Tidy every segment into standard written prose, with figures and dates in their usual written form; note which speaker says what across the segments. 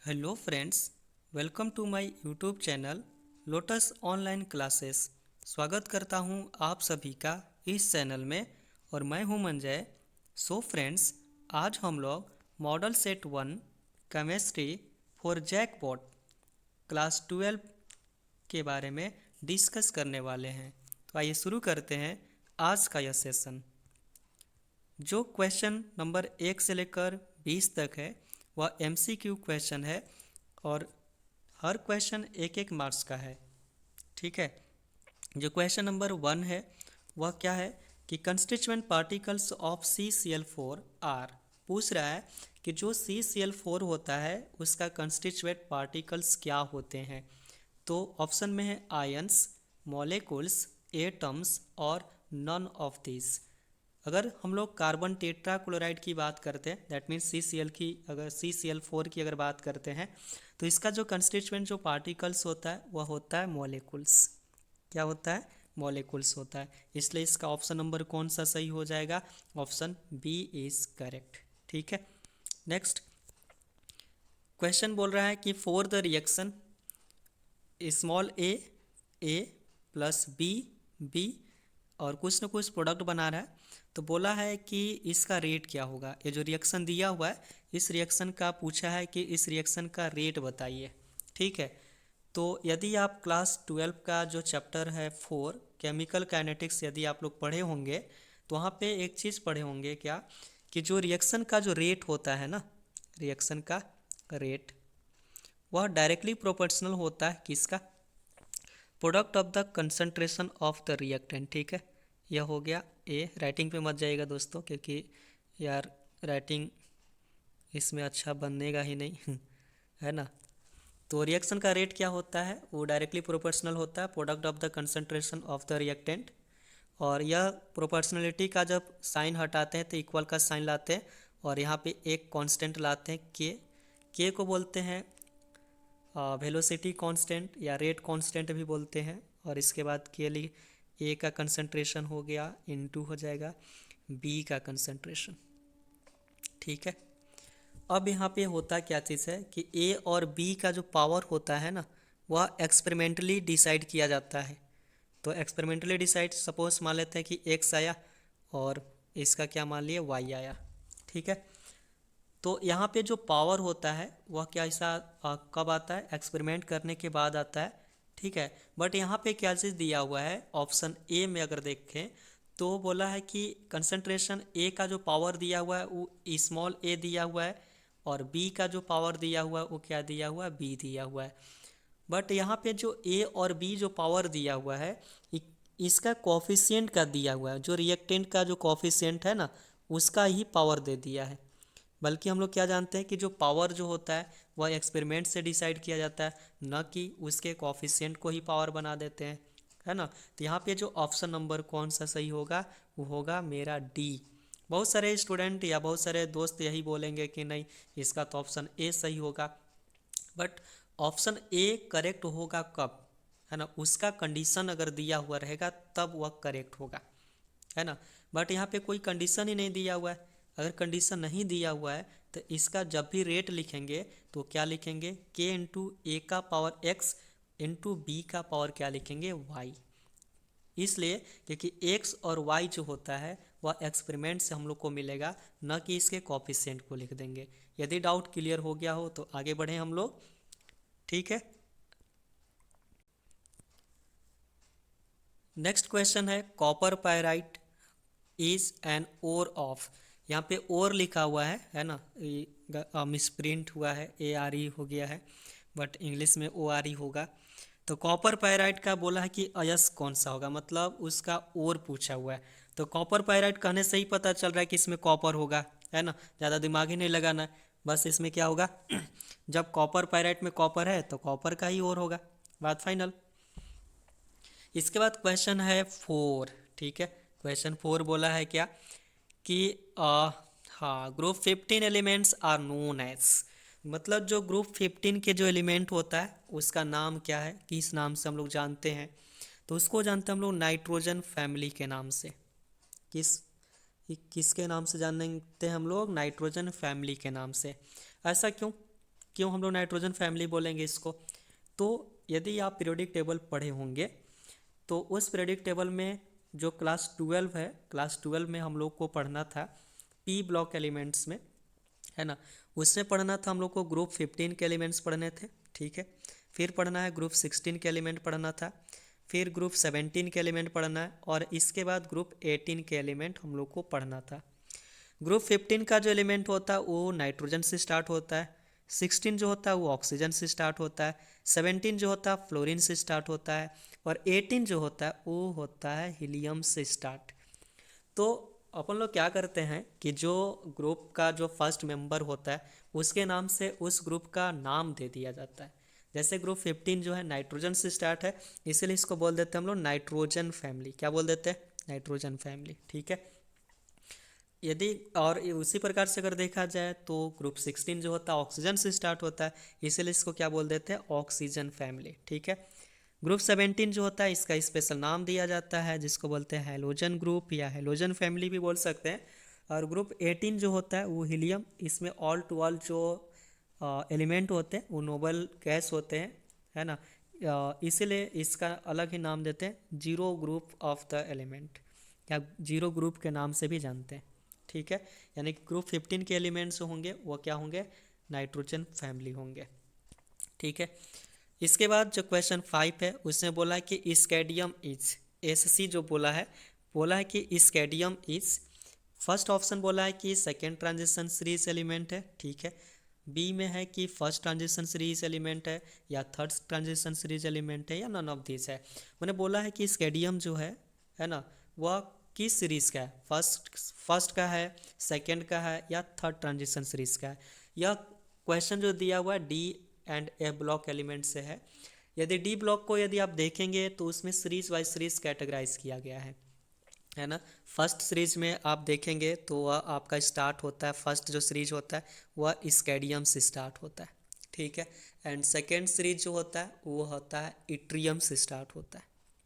Speaker 1: Hello friends, welcome to my YouTube channel Lotus Online Classes. स्वागत करता हूं आप सभी का इस चैनल में और मैं हूं मंजय। सो फ्रेंड्स, आज हम लोग model set 1 chemistry for jackpot class 12 के बारे में डिस्कस करने वाले हैं। तो आइए शुरू करते हैं आज का यह सेशन। जो क्वेश्चन नंबर 1 से लेकर 20 तक है वह MCQ क्वेश्चन है और हर क्वेश्चन एक एक मार्क्स का है। ठीक है। जो क्वेश्चन नंबर 1 है वह क्या है कि constituent particles of CCl4 are पूछ रहा है कि जो CCl4 होता है उसका कंस्टिट्यूएंट पार्टिकल्स क्या होते हैं। तो ऑप्शन में है आयंस, मॉलिक्यूल्स, एटम्स और नन ऑफ दिस। अगर हम लोग कार्बन टेट्रा क्लोराइड की बात करते हैं, दैट मीन्स CCl की, अगर CCl4 की अगर बात करते हैं तो इसका जो कंस्टिट्यूएंट जो पार्टिकल्स होता है वह होता है मॉलिक्यूल्स। क्या होता है? मॉलिक्यूल्स होता है। इसलिए इसका ऑप्शन नंबर कौन सा सही हो जाएगा? Option B is correct. ठीक है। नेक्स्ट क्वेश्चन बोल रहा है कि for the reaction small A plus B और कुछ ना कुछ प्रोडक्ट बना रहा है, तो बोला है कि इसका रेट क्या होगा। ये जो रिएक्शन दिया हुआ है इस रिएक्शन का पूछा है कि इस रिएक्शन का रेट बताइए। ठीक है। तो यदि आप क्लास 12 का जो चैप्टर है 4 केमिकल काइनेटिक्स यदि आप लोग पढ़े होंगे तो वहाँ पे एक चीज़ पढ़े होंगे क्या कि जो रिएक्शन का जो रेट होता है ना, रिएक्शन का रेट वह डायरेक्टली प्रोपोर्शनल होता है किसका? Product of the concentration of the reactant. ठीक है। यह हो गया ए। राइटिंग पे मत जाइएगा दोस्तों, क्योंकि यार राइटिंग इसमें अच्छा बनेगा ही नहीं है ना। तो रिएक्शन का रेट क्या होता है? वो डायरेक्टली प्रोपोर्शनल होता है product of the concentration of the reactant. और यह प्रोपोर्शनलिटी का जब साइन हटाते हैं तो इक्वल का साइन लाते हैं और यहाँ पे एक कांस्टेंट लाते हैं के को बोलते हैं वेलोसिटी कांस्टेंट या रेट कांस्टेंट भी बोलते हैं। और इसके बाद के लिए ए का कंसंट्रेशन हो गया इनटू हो जाएगा बी का कंसंट्रेशन। ठीक है। अब यहाँ पे होता क्या चीज़ है कि ए और बी का जो पावर होता है ना वह एक्सपेरिमेंटली डिसाइड किया जाता है। तो एक्सपेरिमेंटली डिसाइड सपोज मान लेते हैं कि एक्स आया और इसका क्या मान लिए वाई आया। ठीक है। तो यहाँ पे जो पावर होता है वह क्या ऐसा कब आता है? एक्सपेरिमेंट करने के बाद आता है। ठीक है। बट यहाँ पे क्या चीज़ दिया हुआ है ऑप्शन ए में अगर देखें तो बोला है कि कंसंट्रेशन ए का जो पावर दिया हुआ है वो स्मॉल ए दिया हुआ है और बी का जो पावर दिया हुआ है वो क्या दिया हुआ है? बी दिया हुआ है। बट यहाँ पे जो ए और बी जो पावर दिया हुआ है इसका कॉफिशिएंट का दिया हुआ है, जो रिएक्टेंट का जो कॉफिशिएंट है ना उसका ही पावर दे दिया है। बल्कि हम लोग क्या जानते हैं कि जो पावर जो होता है वह एक्सपेरिमेंट से डिसाइड किया जाता है, न कि उसके कॉफिशिएंट को ही पावर बना देते हैं, है ना। तो यहाँ पे जो ऑप्शन नंबर कौन सा सही होगा वो होगा मेरा डी। बहुत सारे स्टूडेंट या बहुत सारे दोस्त यही बोलेंगे कि नहीं इसका तो ऑप्शन ए सही होगा। बट ऑप्शन ए करेक्ट होगा कब? है ना, उसका कंडीशन अगर दिया हुआ रहेगा तब वह करेक्ट होगा, है ना। बट यहाँ पे कोई कंडीशन ही नहीं दिया हुआ है। अगर कंडीशन नहीं दिया हुआ है तो इसका जब भी रेट लिखेंगे तो क्या लिखेंगे? के इंटू ए का पावर एक्स इंटू बी का पावर क्या लिखेंगे? वाई। इसलिए क्योंकि एक्स और वाई जो होता है वह एक्सपेरिमेंट से हम लोग को मिलेगा, न कि इसके कॉफिशिएंट को लिख देंगे। यदि डाउट क्लियर हो गया हो तो आगे बढ़े हम लोग। ठीक है। नेक्स्ट क्वेश्चन है copper pyrite is an ore of. यहाँ पे ओर लिखा हुआ है ना, मिसप्रिंट हुआ है, ARE हो गया है, बट इंग्लिश में ORE होगा। तो कॉपर पायराइट का बोला है कि अयस्क कौन सा होगा, मतलब उसका ओर पूछा हुआ है। तो कॉपर पायराइट कहने से ही पता चल रहा है कि इसमें कॉपर होगा, है ना। ज़्यादा दिमाग ही नहीं लगाना है, बस इसमें क्या होगा जब कॉपर पायराइट में कॉपर है तो कॉपर का ही ओर होगा। बात फाइनल। इसके बाद क्वेश्चन है 4। ठीक है। क्वेश्चन 4 बोला है क्या कि हाँ, group 15 elements are known as, मतलब जो ग्रुप 15 के जो एलिमेंट होता है उसका नाम क्या है, किस नाम से हम लोग जानते हैं? तो उसको जानते हैं हम लोग नाइट्रोजन फैमिली के नाम से। किसके नाम से जानते हैं हम लोग? नाइट्रोजन फैमिली के नाम से। ऐसा क्यों? क्यों हम लोग नाइट्रोजन फैमिली बोलेंगे इसको? तो यदि आप पीरियोडिक टेबल पढ़े होंगे तो उस पीरियोडिक टेबल में जो क्लास 12 है, क्लास 12 में हम लोग को पढ़ना था पी ब्लॉक एलिमेंट्स में, है ना। उसमें पढ़ना था हम लोग को ग्रुप 15 के एलिमेंट्स पढ़ने थे, ठीक है। फिर पढ़ना है ग्रुप 16 के एलिमेंट पढ़ना था, फिर ग्रुप 17 के एलिमेंट पढ़ना है, और इसके बाद ग्रुप 18 के एलिमेंट हम लोग को पढ़ना था। ग्रुप 15 का जो एलिमेंट होता है वो नाइट्रोजन से स्टार्ट होता है, 16 जो होता है वो ऑक्सीजन से स्टार्ट होता है, 17 जो होता है फ्लोरीन से स्टार्ट होता है, और 18 जो होता है वो होता है हीलियम से स्टार्ट। तो अपन लोग क्या करते हैं कि जो ग्रुप का जो फर्स्ट मेंबर होता है उसके नाम से उस ग्रुप का नाम दे दिया जाता है। जैसे ग्रुप 15 जो है नाइट्रोजन से स्टार्ट है, इसीलिए इसको बोल देते हैं हम लोग नाइट्रोजन फैमिली। क्या बोल देते हैं? नाइट्रोजन फैमिली, ठीक है। यदि और उसी प्रकार से अगर देखा जाए तो ग्रुप 16 जो होता है ऑक्सीजन से स्टार्ट होता है, इसीलिए इसको क्या बोल देते हैं? ऑक्सीजन फैमिली, ठीक है। ग्रुप 17 जो होता है इसका स्पेशल नाम दिया जाता है जिसको बोलते हैं हैलोजन ग्रुप या हैलोजन फैमिली भी बोल सकते हैं। और ग्रुप 18 जो होता है वो हीलियम, इसमें ऑल टू ऑल जो एलिमेंट होते हैं वो नोबल गैस होते हैं, है ना। इसीलिए इसका अलग ही नाम देते हैं zero group of the element, या जीरो ग्रुप के नाम से भी जानते हैं, ठीक है। यानी कि ग्रुप 15 के एलिमेंट्स होंगे वो क्या होंगे? नाइट्रोजन फैमिली होंगे, ठीक है। इसके बाद जो क्वेश्चन 5 है उसने बोला है कि स्कैडियम इज, एससी जो बोला है कि स्कैडियम इज, फर्स्ट ऑप्शन बोला है कि सेकेंड ट्रांजिशन सीरीज एलिमेंट है, ठीक है। बी में है कि फर्स्ट ट्रांजिशन सीरीज एलिमेंट है, या थर्ड ट्रांजिशन सीरीज एलिमेंट है, या नन ऑफ दिस है। मैंने बोला है कि स्कैडियम जो है ना, वह किस सीरीज का है? फर्स्ट का है, सेकंड का है, या थर्ड ट्रांजिशन सीरीज का है? यह क्वेश्चन जो दिया हुआ है D and A block element से है। यदि डी ब्लॉक को यदि आप देखेंगे तो उसमें सीरीज वाइज सीरीज कैटेगराइज किया गया है ना। फर्स्ट सीरीज में आप देखेंगे तो वह आपका स्टार्ट होता है, फर्स्ट जो सीरीज होता है वह स्कैडियम से स्टार्ट होता है, ठीक है। एंड सेकेंड सीरीज जो होता है वो होता है इट्रियम से स्टार्ट होता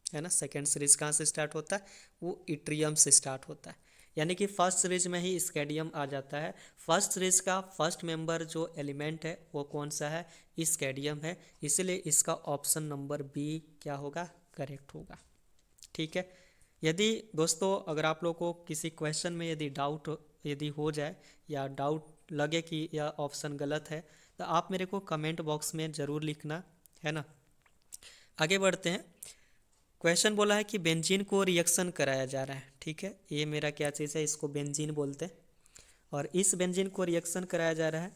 Speaker 1: है ना। सेकेंड सीरीज कहाँ से स्टार्ट होता है? वो इट्रियम से स्टार्ट होता है। यानी कि फर्स्ट सीरीज में ही स्कैडियम आ जाता है। फर्स्ट सीरीज का फर्स्ट मेंबर जो एलिमेंट है वो कौन सा है? स्कैडियम है, इसीलिए इसका ऑप्शन नंबर बी क्या होगा? करेक्ट होगा, ठीक है। यदि दोस्तों अगर आप लोग को किसी क्वेश्चन में यदि डाउट यदि हो जाए या डाउट लगे कि यह ऑप्शन गलत है तो आप मेरे को कमेंट बॉक्स में ज़रूर लिखना, है ना। आगे बढ़ते हैं। क्वेश्चन बोला है कि बेंजीन को रिएक्शन कराया जा रहा है, ठीक है। ये मेरा क्या चीज़ है? इसको बेंजीन बोलते हैं। और इस बेंजीन को रिएक्शन कराया जा रहा है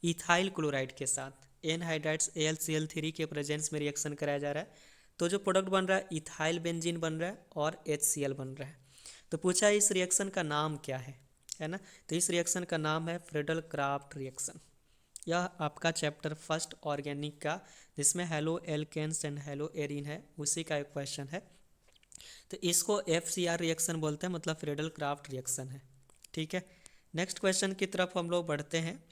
Speaker 1: इथाइल क्लोराइड के साथ, एनहाइड्राइड्स AlCl3 के प्रेजेंस में रिएक्शन कराया जा रहा है। तो जो प्रोडक्ट बन रहा है इथाइल बेंजीन बन रहा है और HCl बन रहा है। तो पूछा है इस रिएक्शन का नाम क्या है ना। तो इस रिएक्शन का नाम है फ्रेडल क्राफ्ट रिएक्शन। यह आपका चैप्टर फर्स्ट ऑर्गेनिक का जिसमें halo alkanes and halo arenes है उसी का एक क्वेश्चन है। तो इसको FCR रिएक्शन बोलते हैं, मतलब फ्रेडल क्राफ्ट रिएक्शन है, ठीक है। नेक्स्ट क्वेश्चन की तरफ हम लोग बढ़ते हैं।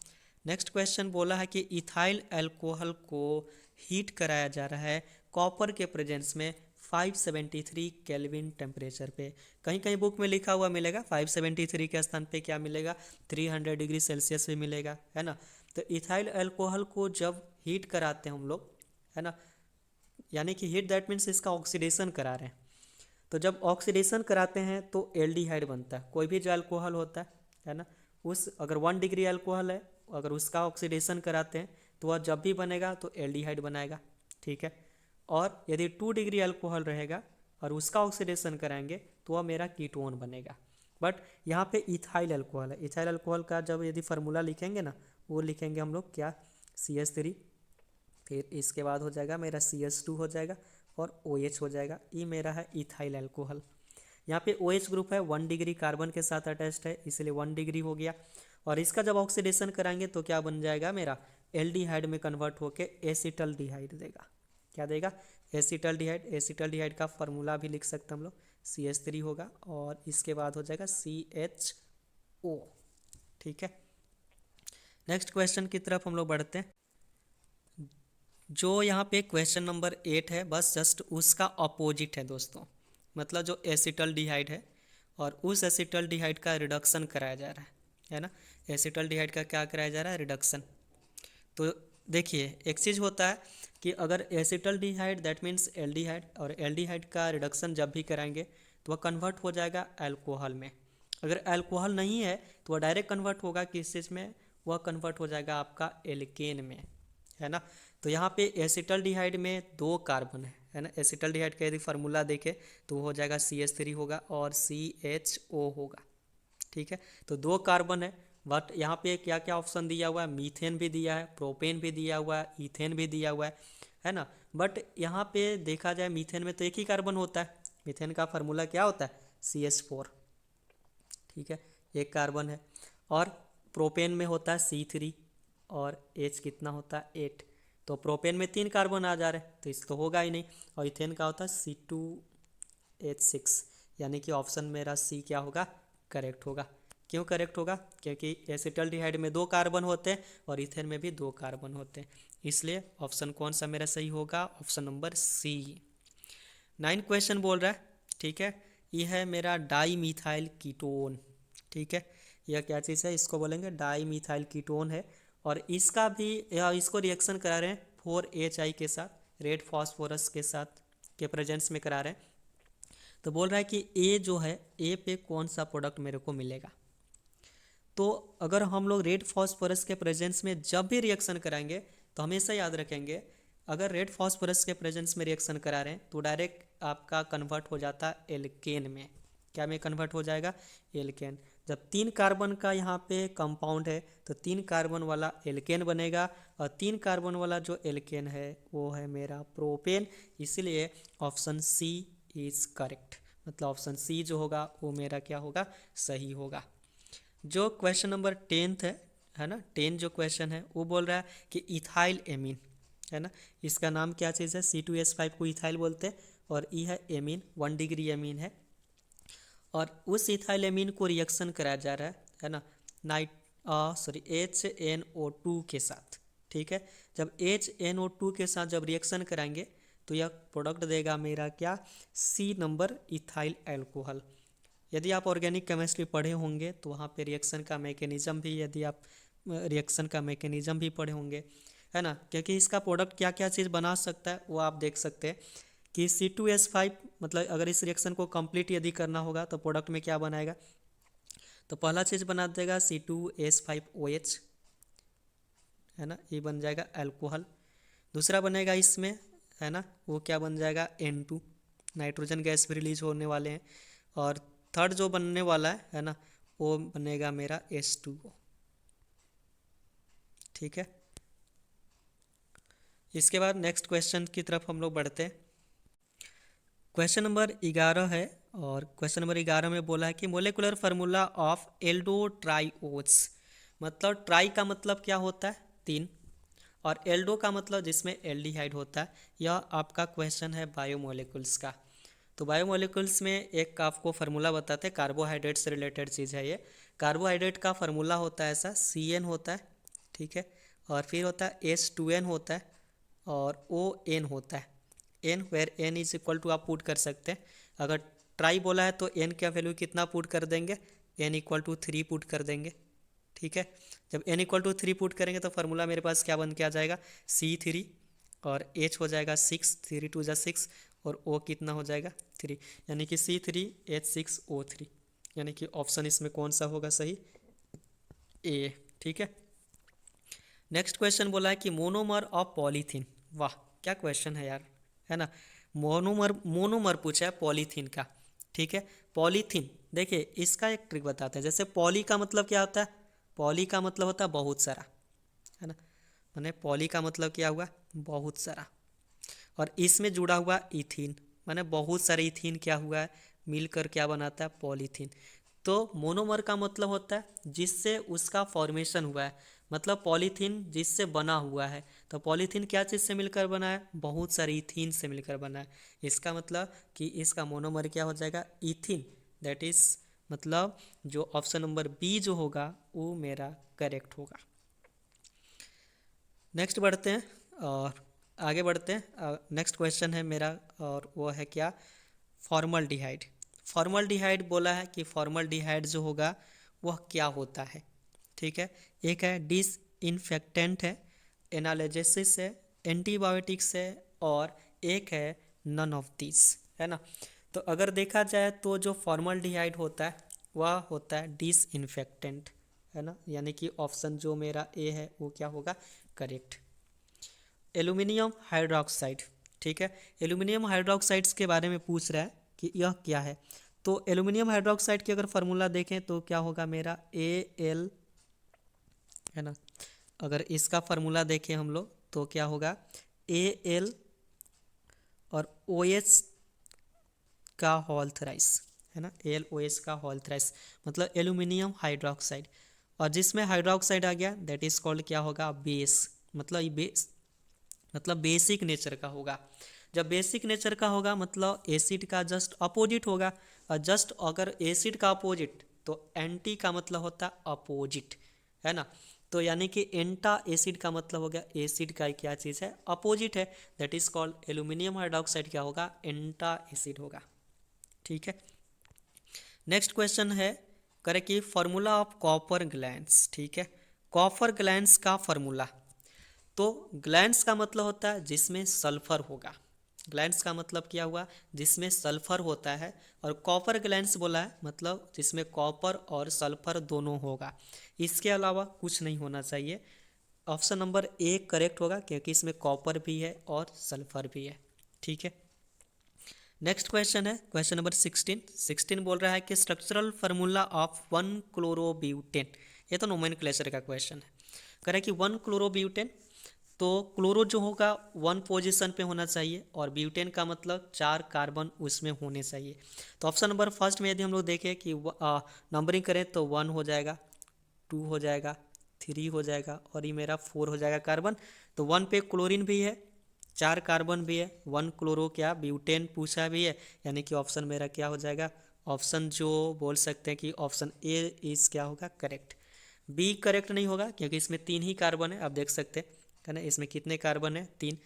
Speaker 1: नेक्स्ट क्वेश्चन बोला है कि इथाइल अल्कोहल को हीट कराया जा रहा है कॉपर के प्रेजेंस में 573 केल्विन टेम्परेचर पे। कहीं कहीं बुक में लिखा हुआ मिलेगा 573 के स्थान पे क्या मिलेगा? 300 डिग्री सेल्सियस भी मिलेगा, है ना। तो इथाइल अल्कोहल को जब हीट कराते हैं हम लोग, है ना, यानी कि हीट दैट मीन्स इसका ऑक्सीडेशन करा रहे हैं। तो जब ऑक्सीडेशन कराते हैं तो एल्डिहाइड बनता है। कोई भी जो अल्कोहल होता है ना, उस अगर 1 डिग्री अल्कोहल है, अगर उसका ऑक्सीडेशन कराते हैं तो वह जब भी बनेगा तो एल्डिहाइड बनाएगा, ठीक है। और यदि 2 डिग्री अल्कोहल रहेगा और उसका ऑक्सीडेशन कराएंगे तो वह मेरा कीटोन बनेगा। बट यहाँ पे इथाइल अल्कोहल है। इथाइल अल्कोहल का जब यदि फार्मूला लिखेंगे ना, वो लिखेंगे हम लोग क्या? CH3, फिर इसके बाद हो जाएगा मेरा CH2 हो जाएगा और OH हो जाएगा। ये मेरा है इथाइल अल्कोहल। यहाँ पे OH ग्रुप है 1 डिग्री कार्बन के साथ अटैच्ड है, इसलिए 1 डिग्री हो गया। और इसका जब ऑक्सीडेशन कराएंगे तो क्या बन जाएगा मेरा? एल्डिहाइड में कन्वर्ट होके एसिटल्डिहाइड देगा। क्या देगा? एसिटल्डिहाइड। एसिटल्डिहाइड का फार्मूला भी लिख सकते हैं हम लोग, CH3 होगा और इसके बाद हो जाएगा CHO, ठीक है। नेक्स्ट क्वेश्चन की तरफ हम लोग बढ़ते हैं। जो यहाँ पे क्वेश्चन नंबर 8 है बस जस्ट उसका अपोजिट है दोस्तों। मतलब जो एसिटल्डिहाइड है और उस एसिटल्डिहाइड का रिडक्शन कराया जा रहा है ना। एसिटल्डिहाइड का क्या कराया जा रहा है? रिडक्शन। तो देखिए एक चीज़ होता है कि अगर एसिटल्डिहाइड दैट मीन्स एल्डिहाइड, और एल्डिहाइड का रिडक्शन जब भी कराएंगे तो वह कन्वर्ट हो जाएगा अल्कोहल में। अगर अल्कोहल नहीं है तो वह डायरेक्ट कन्वर्ट होगा किस चीज़ में, वह कन्वर्ट हो जाएगा आपका एल्केन में, है ना। तो यहाँ पे एसिटल्डिहाइड में 2 कार्बन है ना। एसिटल्डिहाइड का यदि फार्मूला देखें तो वो हो जाएगा CH3 होगा और CHO होगा, ठीक है। तो 2 कार्बन है, बट यहाँ पे क्या क्या ऑप्शन दिया हुआ है, मीथेन भी दिया है, प्रोपेन भी दिया हुआ है, इथेन भी दिया हुआ है ना। बट यहाँ पे देखा जाए मीथेन में तो एक ही कार्बन होता है, मीथेन का फार्मूला क्या होता है CH4, ठीक है, एक कार्बन है। और प्रोपेन में होता है C3 और H कितना होता है 8, तो प्रोपेन में 3 कार्बन आ जा रहे हैं तो इस तो होगा ही नहीं। और इथेन का होता है C2H6, यानी कि ऑप्शन मेरा सी क्या होगा, करेक्ट होगा। क्यों करेक्ट होगा, क्योंकि एसिटल्डिहाइड में 2 कार्बन होते हैं और इथेन में भी 2 कार्बन होते हैं, इसलिए ऑप्शन कौन सा मेरा सही होगा, ऑप्शन नंबर सी। 9 क्वेश्चन बोल रहा है, ठीक है। यह है मेरा डाई मिथाइल कीटोन, ठीक है। यह क्या चीज़ है, इसको बोलेंगे डाई मिथाइल कीटोन है। और इसका भी इसको रिएक्शन करा रहे हैं 4HI के साथ, रेड फॉस्फोरस के साथ के प्रेजेंस में करा रहे हैं। तो बोल रहा है कि ए जो है, ए पे कौन सा प्रोडक्ट मेरे को मिलेगा। तो अगर हम लोग रेड फॉस्फोरस के प्रेजेंस में जब भी रिएक्शन कराएंगे तो हमेशा याद रखेंगे, अगर रेड फॉस्फोरस के प्रेजेंस में रिएक्शन करा रहे हैं तो डायरेक्ट आपका कन्वर्ट हो जाता है एल्केन में। क्या में कन्वर्ट हो जाएगा, एल्केन। जब 3 कार्बन का यहाँ पे कंपाउंड है तो 3 कार्बन वाला एल्केन बनेगा, और 3 कार्बन वाला जो एल्केन है वो है मेरा प्रोपेन, इसलिए ऑप्शन सी इज करेक्ट। मतलब ऑप्शन सी जो होगा वो मेरा क्या होगा, सही होगा। जो क्वेश्चन नंबर 10 है ना, 10 जो क्वेश्चन है वो बोल रहा है कि इथाइल एमीन, है ना, इसका नाम क्या चीज़ है, C2H5 को इथाइल बोलते हैं, और ई है एमीन, 1 डिग्री एमीन है। और उस इथाइल एमीन को रिएक्शन कराया जा रहा है ना, HNO2 के साथ, ठीक है। जब HNO2 के साथ जब रिएक्शन कराएंगे तो यह प्रोडक्ट देगा मेरा क्या, सी नंबर इथाइल एल्कोहल। यदि आप ऑर्गेनिक केमिस्ट्री पढ़े होंगे तो वहाँ पे रिएक्शन का मैकेनिज्म भी, यदि आप रिएक्शन का मैकेनिज्म भी पढ़े होंगे, है ना, क्योंकि इसका प्रोडक्ट क्या क्या चीज़ बना सकता है वो आप देख सकते हैं कि C2H5, मतलब अगर इस रिएक्शन को कंप्लीट यदि करना होगा तो प्रोडक्ट में क्या बनाएगा, तो पहला चीज़ बना देगा C2H5OH, है ना, ये बन जाएगा अल्कोहल। दूसरा बनेगा इसमें, है ना, वो क्या बन जाएगा N2, नाइट्रोजन गैस भी रिलीज होने वाले हैं। और थर्ड जो बनने वाला है ना, वो बनेगा मेरा H2O, ठीक है। इसके बाद नेक्स्ट क्वेश्चन की तरफ हम लोग बढ़ते हैं। क्वेश्चन नंबर 11 है, और क्वेश्चन नंबर 11 में बोला है कि मोलेकुलर फार्मूला ऑफ एल्डो ट्राईओस। मतलब ट्राई का मतलब क्या होता है, 3, और एल्डो का मतलब जिसमें एल्डिहाइड होता है। यह आपका क्वेश्चन है बायोमोलिकुल्स का। तो बायोमोलिकुल्स में एक आपको फार्मूला बताते हैं, कार्बोहाइड्रेट से रिलेटेड चीज़ है ये। कार्बोहाइड्रेट का फार्मूला होता है ऐसा, CN होता है, ठीक है, और फिर होता है H2N होता है, और ON होता है। N where N is equal to आप पुट कर सकते हैं। अगर ट्राई बोला है तो N का वैल्यू कितना पुट कर देंगे, N इक्वल टू 3 पुट कर देंगे, ठीक है। जब N इक्वल टू 3 पुट करेंगे तो फार्मूला मेरे पास क्या बन के आ जाएगा, C3, और H हो जाएगा 6, 3 2 जा 6, और O कितना हो जाएगा 3, यानी कि C3H6O3, यानी कि ऑप्शन इसमें कौन सा होगा सही, ए, ठीक है। नेक्स्ट क्वेश्चन बोला है कि मोनोमर ऑफ पॉलीथीन। वाह क्या क्वेश्चन है यार, है ना। मोनोमर मोनोमर पूछा है पॉलीथीन का, ठीक है। पॉलीथीन देखिए इसका एक ट्रिक बताते हैं। जैसे पॉली का मतलब क्या होता है, पॉली का मतलब होता है बहुत सारा, है ना, माने पॉली का मतलब क्या हुआ, बहुत सारा। और इसमें जुड़ा हुआ इथीन, माने बहुत सारे इथीन क्या हुआ है, मिलकर क्या बनाता है, पॉलीथीन। तो मोनोमर का मतलब होता है जिससे उसका फॉर्मेशन हुआ है, मतलब पॉलीथीन जिससे बना हुआ है। तो पॉलीथीन क्या चीज़ से मिलकर बना है, बहुत सारी इथीन से मिलकर बना है। इसका मतलब कि इसका मोनोमर क्या हो जाएगा, इथीन। दैट इज मतलब जो ऑप्शन नंबर बी जो होगा वो मेरा करेक्ट होगा। नेक्स्ट बढ़ते हैं और आगे बढ़ते हैं। नेक्स्ट क्वेश्चन है मेरा, और वो है क्या, फॉर्मल्डिहाइड। फॉर्मल्डिहाइड बोला है कि फॉर्मल्डिहाइड जो होगा वह क्या होता है, ठीक है। एक है डिसइंफेक्टेंट है, और दूसरा है एनालिसिस है, एंटीबायोटिक्स है, और एक है नन ऑफ दिस, है ना। तो अगर देखा जाए तो जो फॉर्मल्डिहाइड होता है वह होता है डिसइंफेक्टेंट, है ना, यानी कि ऑप्शन जो मेरा ए है वो क्या होगा, करेक्ट। एल्यूमिनियम हाइड्रोक्साइड, ठीक है, एल्यूमिनियम हाइड्रोक्साइड्स के बारे में पूछ रहा है कि यह क्या है। तो एल्यूमिनियम हाइड्रोक्साइड की अगर फार्मूला देखें तो क्या होगा मेरा Al, है ना। अगर इसका फार्मूला देखें हम लोग तो क्या होगा Al और OH का होल थ्राइस, है ना, AlOH का होल थ्राइस मतलब एल्यूमिनियम हाइड्रोक्साइड। और जिसमें हाइड्रोक्साइड आ गया दैट इज कॉल्ड क्या होगा, बेस, मतलब ये बेस मतलब बेसिक नेचर का होगा। जब बेसिक नेचर का होगा मतलब एसिड का जस्ट अपोजिट होगा, और जस्ट अगर एसिड का अपोजिट तो एंटी का मतलब होता है अपोजिट, है ना। तो यानी कि एंटा एसिड का मतलब हो गया एसिड का क्या चीज़ है, अपोजिट है, that is called aluminium hydroxide क्या होगा, एंटा एसिड होगा, ठीक है। नेक्स्ट क्वेश्चन है, करे कि फॉर्मूला ऑफ कॉपर ग्लैंड्स, ठीक है, कॉपर ग्लैंड्स का फॉर्मूला। तो ग्लैंड्स का मतलब होता है जिसमें सल्फर होगा, ग्लैंड्स का मतलब क्या हुआ, जिसमें सल्फर होता है, और कॉपर ग्लैंड्स बोला है मतलब जिसमें कॉपर और सल्फर दोनों होगा, इसके अलावा कुछ नहीं होना चाहिए। ऑप्शन नंबर ए करेक्ट होगा क्योंकि इसमें कॉपर भी है और सल्फर भी है, ठीक है। नेक्स्ट क्वेश्चन है क्वेश्चन नंबर 16 बोल रहा है कि स्ट्रक्चरल फार्मूला ऑफ 1 क्लोरोब्यूटेन, ये तो नोमेनक्लेचर का क्वेश्चन है। कह रहा है कि 1 क्लोरोब्यूटेन, तो क्लोरो जो होगा 1 पोजीशन पे होना चाहिए और ब्यूटेन का मतलब 4 कार्बन उसमें होने चाहिए। तो ऑप्शन नंबर फर्स्ट में यदि हम लोग देखें कि नंबरिंग करें तो 1 हो जाएगा, 2 हो जाएगा, 3 हो जाएगा और ये मेरा 4 हो जाएगा कार्बन। तो 1 पे क्लोरीन भी है, 4 कार्बन भी है, 1 क्लोरो क्या ब्यूटेन पूछा भी है, यानी कि ऑप्शन मेरा क्या हो जाएगा, ऑप्शन जो बोल सकते हैं कि ऑप्शन ए इज क्या होगा, करेक्ट। बी करेक्ट नहीं होगा क्योंकि इसमें 3 ही कार्बन है, आप देख सकते हैं, है ना, इसमें कितने कार्बन है, 3।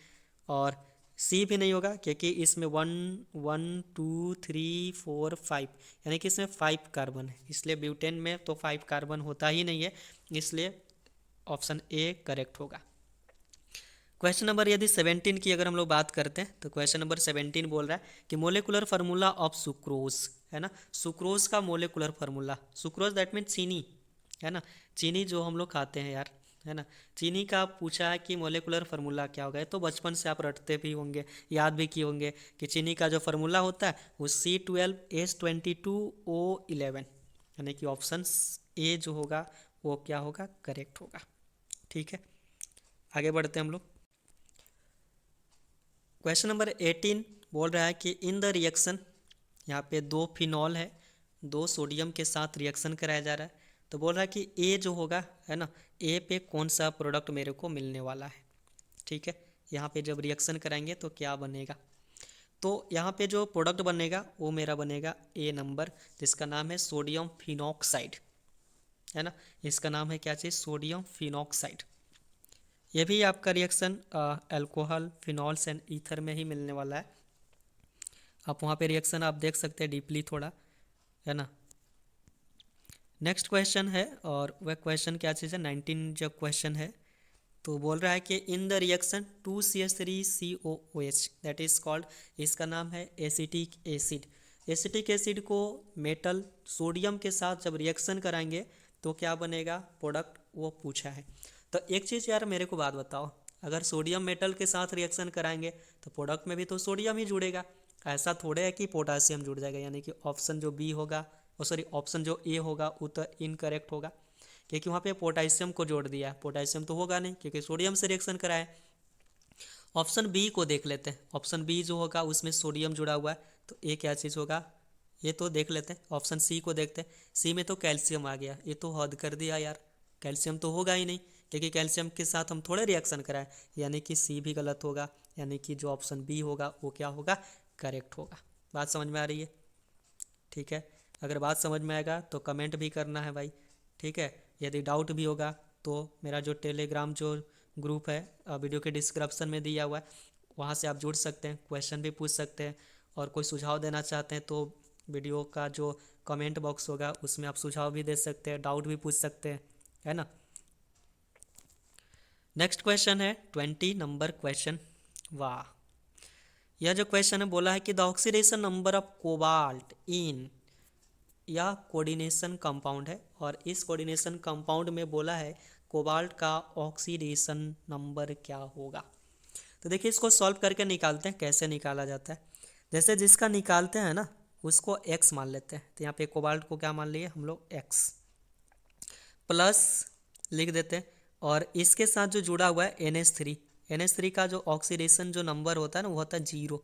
Speaker 1: और सी भी नहीं होगा क्योंकि इसमें 1 1 2 3 4 5, यानी कि इसमें 5 कार्बन है, इसलिए ब्यूटेन में तो 5 कार्बन होता ही नहीं है, इसलिए ऑप्शन ए करेक्ट होगा। क्वेश्चन नंबर यदि 17 की अगर हम लोग बात करते हैं तो क्वेश्चन नंबर 17 बोल रहा है कि मोलेकुलर फार्मूला ऑफ सुक्रोज, है ना, सुक्रोज का molecular formula, sucrose that mean चीनी, है ना, चीनी जो हम लोग खाते हैं यार, है ना, चीनी का पूछा है कि मोलेकुलर फार्मूला क्या होगा। तो बचपन से आप रटते भी होंगे, याद भी किए होंगे कि चीनी का जो फार्मूला होता है वो C12H22O11, यानी कि ऑप्शन ए जो होगा वो क्या होगा, करेक्ट होगा, ठीक है। आगे बढ़ते हैं हम लोग। क्वेश्चन नंबर 18 बोल रहा है कि इन द रिएक्शन, यहाँ पे 2 फिनॉल है, 2 सोडियम के साथ रिएक्शन कराया जा रहा है। तो बोल रहा है कि ए जो होगा, है ना, ए पे कौन सा प्रोडक्ट मेरे को मिलने वाला है, ठीक है। यहाँ पे जब रिएक्शन कराएंगे तो क्या बनेगा, तो यहाँ पे जो प्रोडक्ट बनेगा वो मेरा बनेगा ए नंबर, जिसका नाम है सोडियम फिनॉक्साइड, है ना, इसका नाम है क्या चीज़, सोडियम फिनॉक्साइड। ये भी आपका reaction alcohol phenols and ether में ही मिलने वाला है। आप वहाँ पे रिएक्शन आप देख सकते हैं डीपली थोड़ा, है ना। नेक्स्ट क्वेश्चन है, और वह क्वेश्चन क्या चीज़ है, 19 जो क्वेश्चन है, तो बोल रहा है कि in the reaction 2CH3COOH that is called, इसका नाम है एसिटिक एसिड। एसिटिक एसिड को मेटल सोडियम के साथ जब रिएक्शन कराएंगे तो क्या बनेगा प्रोडक्ट, वो पूछा है। तो एक चीज़ यार मेरे को बात बताओ, अगर सोडियम मेटल के साथ रिएक्शन कराएंगे तो प्रोडक्ट में भी तो सोडियम ही जुड़ेगा, ऐसा थोड़े है कि पोटासियम जुड़ जाएगा, यानी कि ऑप्शन जो बी होगा, सॉरी ऑप्शन जो ए होगा वो तो इनकरेक्ट होगा क्योंकि वहाँ पे पोटेशियम को जोड़ दिया है, पोटेशियम तो होगा नहीं क्योंकि सोडियम से रिएक्शन कराए। ऑप्शन बी को देख लेते हैं, ऑप्शन बी जो होगा उसमें सोडियम जुड़ा हुआ है, तो ये क्या चीज़ होगा, ये तो देख लेते हैं। ऑप्शन सी को देखते हैं, सी में तो कैल्शियम आ गया, ये तो हद कर दिया यार, कैल्शियम तो होगा ही नहीं क्योंकि कैल्शियम के साथ हम थोड़े रिएक्शन कराए, यानी कि सी भी गलत होगा, यानी कि जो ऑप्शन बी होगा वो क्या होगा, करेक्ट होगा। बात समझ में आ रही है, ठीक है। अगर बात समझ में आएगा तो कमेंट भी करना है भाई, ठीक है। यदि डाउट भी होगा तो मेरा जो टेलीग्राम जो ग्रुप है वीडियो के डिस्क्रिप्शन में दिया हुआ है, वहाँ से आप जुड़ सकते हैं, क्वेश्चन भी पूछ सकते हैं, और कोई सुझाव देना चाहते हैं तो वीडियो का जो कमेंट बॉक्स होगा उसमें आप सुझाव भी दे सकते हैं, डाउट भी पूछ सकते हैं, है ना। नेक्स्ट क्वेश्चन है 20 नंबर क्वेश्चन। वाह, यह जो क्वेश्चन है बोला है कि the oxidation number of cobalt in, या कोऑर्डिनेशन कंपाउंड है, और इस कोऑर्डिनेशन कंपाउंड में बोला है कोबाल्ट का ऑक्सीडेशन नंबर क्या होगा। तो देखिए इसको सॉल्व करके निकालते हैं, कैसे निकाला जाता है। जैसे जिसका निकालते हैं ना उसको x मान लेते हैं, तो यहाँ पे कोबाल्ट को क्या मान लिए हम लोग x, प्लस लिख देते हैं, और इसके साथ जो जुड़ा हुआ है NH3, NH3 का जो ऑक्सीडेशन जो नंबर होता है ना वो होता है 0,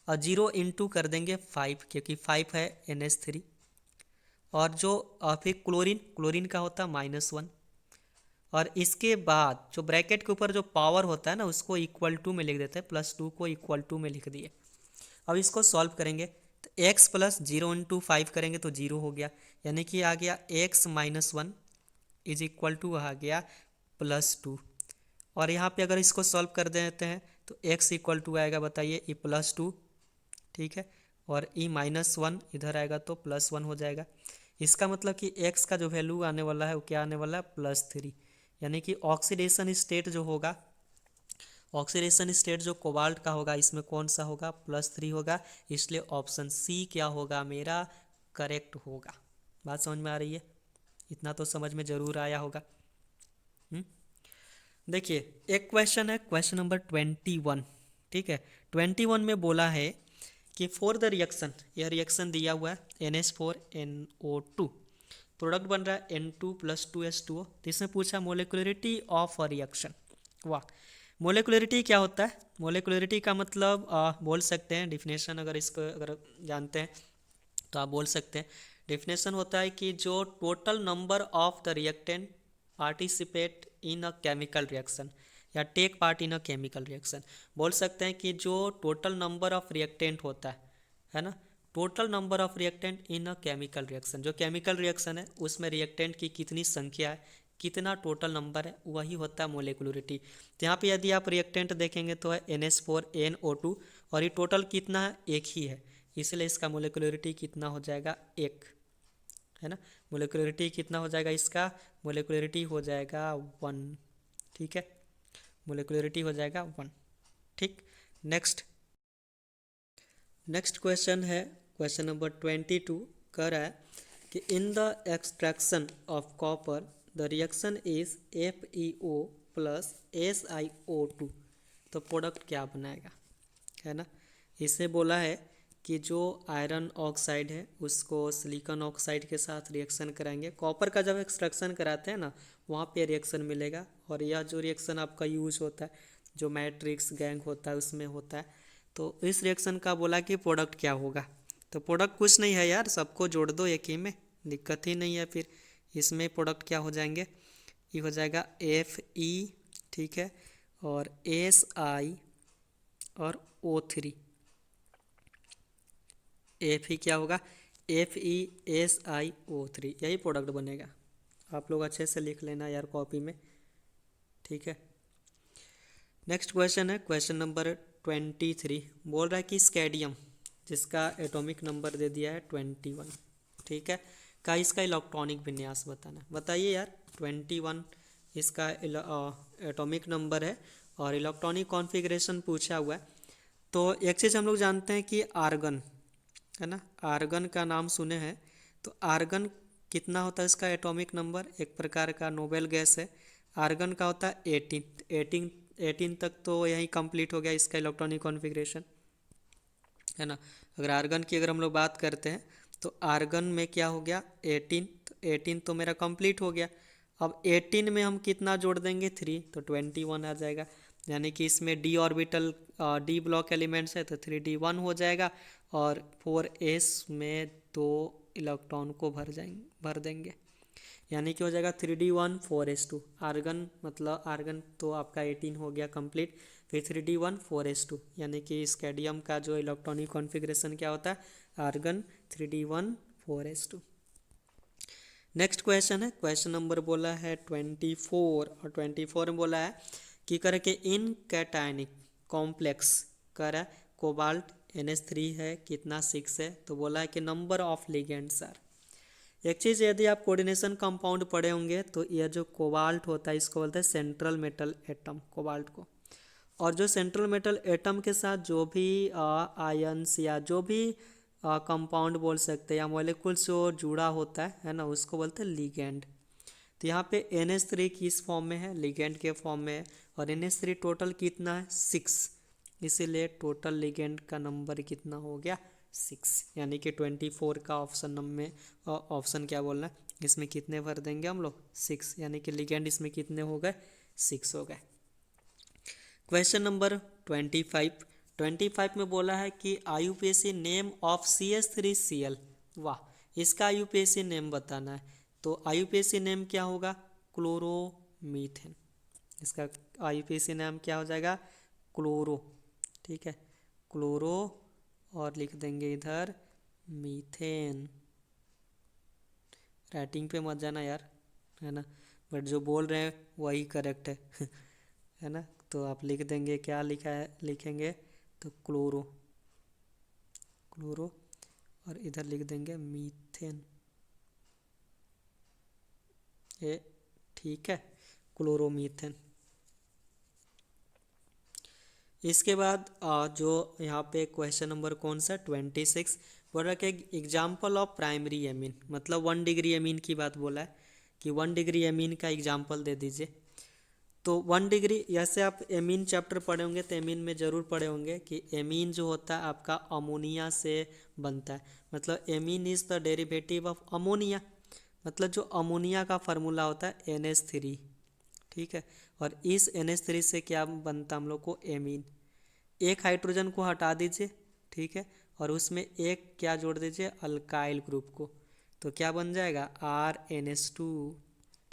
Speaker 1: और 0 इंटू कर देंगे 5, क्योंकि 5 है NH3, और जो फिर क्लोरीन, क्लोरीन का होता है -1, और इसके बाद जो ब्रैकेट के ऊपर जो पावर होता है ना उसको इक्वल टू में लिख देते हैं, +2 को इक्वल टू में लिख दिए। अब इसको सॉल्व करेंगे तो x प्लस 0 इंटू 5 करेंगे तो 0 हो गया, यानी कि आ गया x -1 इज इक्वल टू आ गया +2। और यहाँ पे अगर इसको सॉल्व कर देते हैं तो x इक्वल टू आएगा, बताइए, e +2, ठीक है, और e -1 इधर आएगा तो +1 हो जाएगा। इसका मतलब कि x का जो वैल्यू आने वाला है वो क्या आने वाला है, +3, यानी कि ऑक्सीडेशन स्टेट जो होगा, ऑक्सीडेशन स्टेट जो कोबाल्ट का होगा इसमें कौन सा होगा, +3 होगा, इसलिए ऑप्शन सी क्या होगा मेरा, करेक्ट होगा। बात समझ में आ रही है, इतना तो समझ में जरूर आया होगा। देखिए एक क्वेश्चन है, क्वेश्चन नंबर 21, ठीक है। 21 में बोला है कि फॉर द रिएक्शन, यह रिएक्शन दिया हुआ है NH4NO2, प्रोडक्ट बन रहा है N2 + 2H2O, तो इसमें पूछा मोलिकुलरिटी ऑफ अ रिएक्शन। वाह, मोलिकुलरिटी क्या होता है, मोलिकुलरिटी का मतलब बोल सकते हैं डिफिनेशन, अगर इसको अगर जानते हैं तो आप बोल सकते हैं। डिफिनेशन होता है कि जो total number of the reactant participate in a chemical reaction, या take part in a chemical reaction, बोल सकते हैं कि जो टोटल नंबर ऑफ रिएक्टेंट होता है ना, total number of reactant in a chemical reaction, जो केमिकल रिएक्शन है उसमें रिएक्टेंट की कितनी संख्या है, कितना टोटल नंबर है, वही होता है मोलिकुलरिटी। तो यहाँ पे यदि आप रिएक्टेंट देखेंगे तो है NH4NO2, और ये टोटल कितना है, एक ही है, इसलिए इसका मोलिकुलरिटी कितना हो जाएगा, एक, है ना। मोलिकुलरिटी कितना हो जाएगा इसका, मोलिकुलरिटी हो जाएगा 1, ठीक है, मोलिकुलरिटी हो जाएगा 1, ठीक। नेक्स्ट, नेक्स्ट क्वेश्चन है क्वेश्चन नंबर 22, कह रहा है कि in the extraction of copper the reaction is FeO plus SiO2, तो प्रोडक्ट क्या बनाएगा, है ना। इसे बोला है कि जो आयरन ऑक्साइड है उसको सिलिकॉन ऑक्साइड के साथ रिएक्शन कराएंगे, कॉपर का जब एक्सट्रैक्शन कराते हैं ना वहाँ पे रिएक्शन मिलेगा, और यह जो रिएक्शन आपका यूज होता है जो मैट्रिक्स गैंग होता है उसमें होता है, तो इस रिएक्शन का बोला कि प्रोडक्ट क्या होगा। तो प्रोडक्ट कुछ नहीं है यार, सबको जोड़ दो एक ही में, दिक्कत ही नहीं है। फिर इसमें प्रोडक्ट क्या हो जाएंगे, ये हो जाएगा Fe, ठीक है, और Si और O3, Fe क्या होगा, FeSiO3, यही प्रोडक्ट बनेगा। आप लोग अच्छे से लिख लेना यार कॉपी में, ठीक है। नेक्स्ट क्वेश्चन है क्वेश्चन नंबर 23, बोल रहा है कि स्कैडियम, जिसका एटॉमिक नंबर दे दिया है 21, ठीक है, का इसका इलेक्ट्रॉनिक विन्यास बताना है। बताइए यार, 21 इसका एटॉमिक नंबर है और इलेक्ट्रॉनिक कॉन्फ़िगरेशन पूछा हुआ है। तो एक चीज़ हम लोग जानते हैं कि आर्गन, है ना, आर्गन का नाम सुने हैं, तो आर्गन कितना होता है इसका एटॉमिक नंबर, एक प्रकार का नोबेल गैस है, आर्गन का होता है 18 तक, तो यही कंप्लीट हो गया इसका इलेक्ट्रॉनिक कॉन्फ़िगरेशन, है ना। अगर आर्गन की अगर हम लोग बात करते हैं तो आर्गन में क्या हो गया 18, तो 18 तो मेरा कंप्लीट हो गया। अब 18 में हम कितना जोड़ देंगे 3, तो 21 आ जाएगा, यानी कि इसमें D orbital D block elements है तो 3d1 हो जाएगा, और 4s में 2 इलेक्ट्रॉन को भर देंगे, यानी कि हो जाएगा 3d1 4s2। आर्गन मतलब आर्गन तो आपका 18 हो गया कंप्लीट, फिर 3d1 4s2, यानी कि स्कैडियम का जो इलेक्ट्रॉनिक कॉन्फ़िगरेशन क्या होता है, argon 3d1 4s2। Next question है क्वेश्चन नंबर बोला है 24, और 24 में बोला है कि करके इन कैटायनिक कॉम्प्लेक्स कर है कोबाल्ट NH3 है कितना 6 है, तो बोला है कि नंबर ऑफ लिगेंड्स आर, एक चीज़ यदि आप कोऑर्डिनेशन कंपाउंड पढ़े होंगे तो यह जो कोबाल्ट होता है इसको बोलते हैं सेंट्रल मेटल एटम, कोबाल्ट को। और जो सेंट्रल मेटल एटम के साथ जो भी आयंस या जो भी कंपाउंड बोल सकते हैं या मॉलिक्यूल्स जो जुड़ा होता है ना, उसको बोलते हैं लिगेंड। तो यहाँ पे NH3 किस फॉर्म में है, लिगेंड के फॉर्म में है। और NH3 टोटल कितना है, 6, इसीलिए टोटल लिगेंड का नंबर कितना हो गया, 6। यानी कि 24 का ऑप्शन में ऑप्शन क्या बोलना है, इसमें कितने भर देंगे हम लोग, 6, यानी कि लिगेंड इसमें कितने हो गए, 6 हो गए। क्वेश्चन नंबर 25 में बोला है कि IUPAC नेम ऑफ CH3Cl। वाह, इसका IUPAC नेम बताना है। तो IUPAC नेम क्या होगा, क्लोरोमीथेन। इसका IUPAC नाम क्या हो जाएगा, क्लोरो। ठीक है, क्लोरो, और लिख देंगे इधर मीथेन। राइटिंग पे मत जाना यार, है ना, बट जो बोल रहे हैं वही करेक्ट है है ना। तो आप लिख देंगे, क्या लिखा है, लिखेंगे तो क्लोरो, क्लोरो, और इधर लिख देंगे मीथेन। ये ठीक है, क्लोरोमीथेन। इसके बाद जो यहाँ पे क्वेश्चन नंबर कौन सा, 26, बोल रहा है कि एग्जाम्पल ऑफ प्राइमरी एमीन, मतलब 1 डिग्री एमीन की बात बोला है कि 1 डिग्री एमीन का एग्जाम्पल दे दीजिए। तो 1 डिग्री, जैसे आप एमीन चैप्टर पढ़े होंगे तो एमीन में ज़रूर पढ़े होंगे कि एमीन जो होता है आपका अमोनिया से बनता है। मतलब amine is the derivative of ammonia, मतलब जो अमोनिया का फार्मूला होता है NH3। ठीक है, और इस NH3 से क्या बनता है हम लोग को, एमीन। एक हाइड्रोजन को हटा दीजिए, ठीक है, और उसमें एक क्या जोड़ दीजिए, अल्काइल ग्रुप को, तो क्या बन जाएगा, RNH2।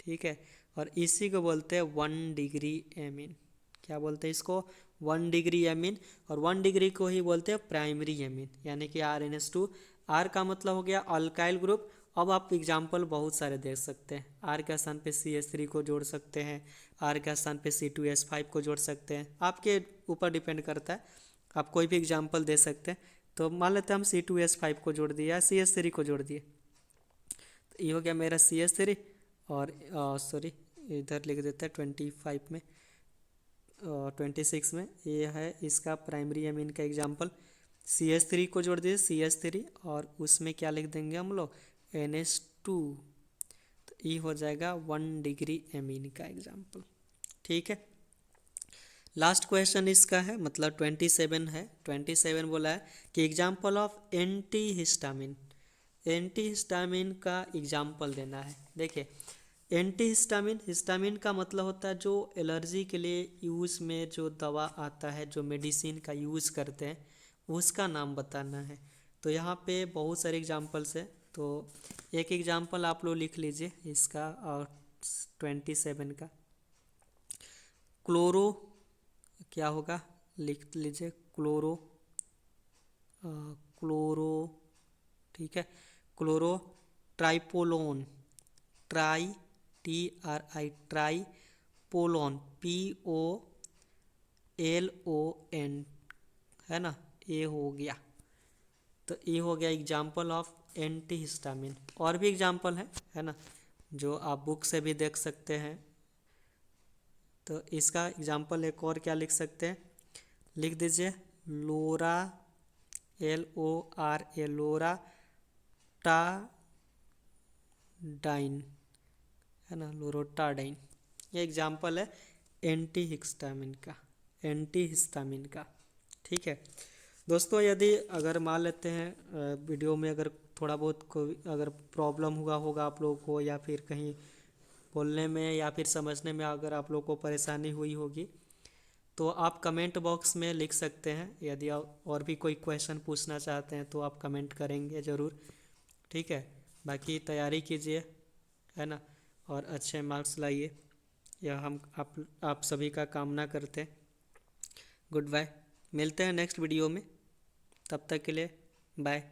Speaker 1: ठीक है, और इसी को बोलते हैं 1 डिग्री एमीन। क्या बोलते हैं इसको, 1 डिग्री एमीन। और 1 डिग्री को ही बोलते हैं प्राइमरी एमीन, यानी कि RNH2। R का मतलब हो गया अल्काइल ग्रुप। अब आप एग्जाम्पल बहुत सारे दे सकते हैं, R के स्थान पे CH3 को जोड़ सकते हैं, R के स्थान पे C2H5 को जोड़ सकते हैं, आपके ऊपर डिपेंड करता है, आप कोई भी एग्जाम्पल दे सकते हैं। तो मान लेते हैं हम C2H5 को जोड़ दिए या CH3 को जोड़ दिए, तो ये हो गया मेरा CH3। और सॉरी, इधर लिख देते हैं 25 में, 26 में ये है इसका प्राइमरी एमीन का एग्जाम्पल। CH3 को जोड़ दीजिए, CH3, और उसमें क्या लिख देंगे हम लोग, NH2। तो ये हो जाएगा 1 डिग्री एमीन का एग्जाम्पल। ठीक है, लास्ट क्वेश्चन इसका है, मतलब 27 है। 27 बोला है कि example of anti histamine, anti histamine का एग्जाम्पल देना है। देखिए, एंटी हिस्टामिन, हिस्टामिन का मतलब होता है जो एलर्जी के लिए यूज़ में जो दवा आता है, जो मेडिसिन का यूज़ करते हैं, उसका नाम बताना है। तो यहाँ पे बहुत सारे एग्जाम्पल्स है, तो एक एग्जाम्पल आप लोग लिख लीजिए इसका, और 27 का क्लोरो, क्या होगा, लिख लीजिए क्लोरो, क्लोरो, ठीक है, क्लोरो ट्राइपोलोन, ट्राई, TRI, ट्राई पोलोन, POLON, है ना, ये हो गया। तो ये हो गया एग्जाम्पल ऑफ एंटी हिस्टामिन। और भी एग्जाम्पल है ना, जो आप बुक से भी देख सकते हैं। तो इसका एग्जाम्पल एक और क्या लिख सकते हैं, लिख दीजिए लोरा, LORA, लोरा टाडाइन, है ना, लोरोटाडाइन। ये एग्जाम्पल है एंटी हिस्टामिन का, एंटी हिस्टामिन का। ठीक है दोस्तों, यदि अगर मान लेते हैं वीडियो में अगर थोड़ा बहुत कोई अगर प्रॉब्लम हुआ होगा आप लोगों को, या फिर कहीं बोलने में या फिर समझने में अगर आप लोगों को परेशानी हुई होगी, तो आप कमेंट बॉक्स में लिख सकते हैं। यदि आप और भी कोई क्वेश्चन पूछना चाहते हैं तो आप कमेंट करेंगे ज़रूर। ठीक है, बाकी तैयारी कीजिए, है ना, और अच्छे मार्क्स लाइए, यह हम आप सभी का कामना करते हैं। गुड बाय, मिलते हैं नेक्स्ट वीडियो में, तब तक के लिए बाय।